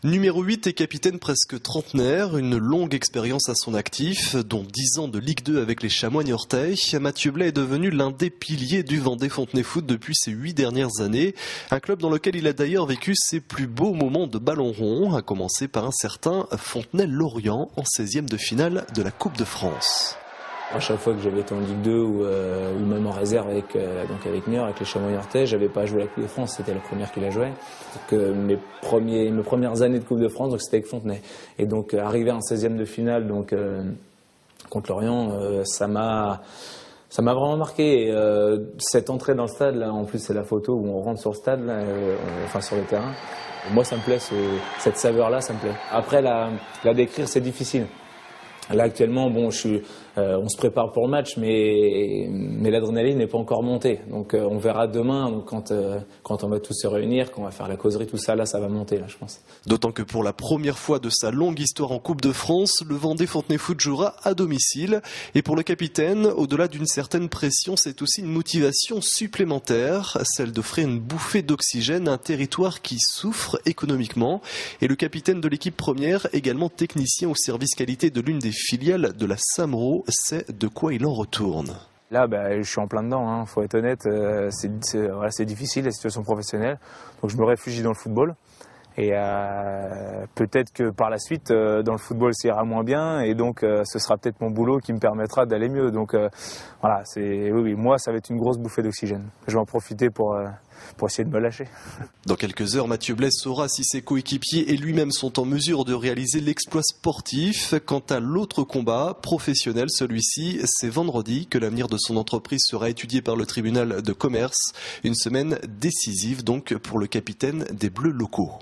Numéro 8 et capitaine presque trentenaire, une longue expérience à son actif, dont 10 ans de Ligue 2 avec les Chamois niortais. Mathieu Blais est devenu l'un des piliers du Vendée Fontenay Foot depuis ces 8 dernières années. Un club dans lequel il a d'ailleurs vécu ses plus beaux moments de ballon rond, à commencer par un certain Fontenay-Lorient en 16e de finale de la Coupe de France. À chaque fois que j'avais été en Ligue 2 ou même en réserve avec Niort, avec les Chamois niortais, j'avais pas joué la Coupe de France, c'était la première qu'il a joué. Mes premières années de Coupe de France, donc c'était avec Fontenay. Et donc arriver en 16e de finale contre Lorient, ça m'a vraiment marqué. Et, cette entrée dans le stade, là, en plus c'est la photo où on rentre sur le stade, là, sur le terrain. Moi ça me plaît, cette saveur-là, ça me plaît. Après la décrire, c'est difficile. Là actuellement, on se prépare pour le match, mais l'adrénaline n'est pas encore montée. Donc on verra demain, donc, quand on va tous se réunir, quand on va faire la causerie, tout ça, là, ça va monter, là, je pense. D'autant que pour la première fois de sa longue histoire en Coupe de France, le Vendée Fontenay Foot jouera à domicile. Et pour le capitaine, au-delà d'une certaine pression, c'est aussi une motivation supplémentaire, celle d'offrir une bouffée d'oxygène à un territoire qui souffre économiquement. Et le capitaine de l'équipe première, également technicien au service qualité de l'une des filiales de la Samro, sait de quoi il en retourne. Là, je suis en plein dedans, faut être honnête, c'est difficile la situation professionnelle, donc je me réfugie dans le football. Et peut-être que par la suite, dans le football, ça ira moins bien, et donc ce sera peut-être mon boulot qui me permettra d'aller mieux. Donc oui, moi, ça va être une grosse bouffée d'oxygène. Je vais en profiter pour essayer de me lâcher. Dans quelques heures, Mathieu Blais saura si ses coéquipiers et lui-même sont en mesure de réaliser l'exploit sportif. Quant à l'autre combat professionnel, celui-ci, c'est vendredi que l'avenir de son entreprise sera étudié par le tribunal de commerce. Une semaine décisive donc pour le capitaine des Bleus locaux.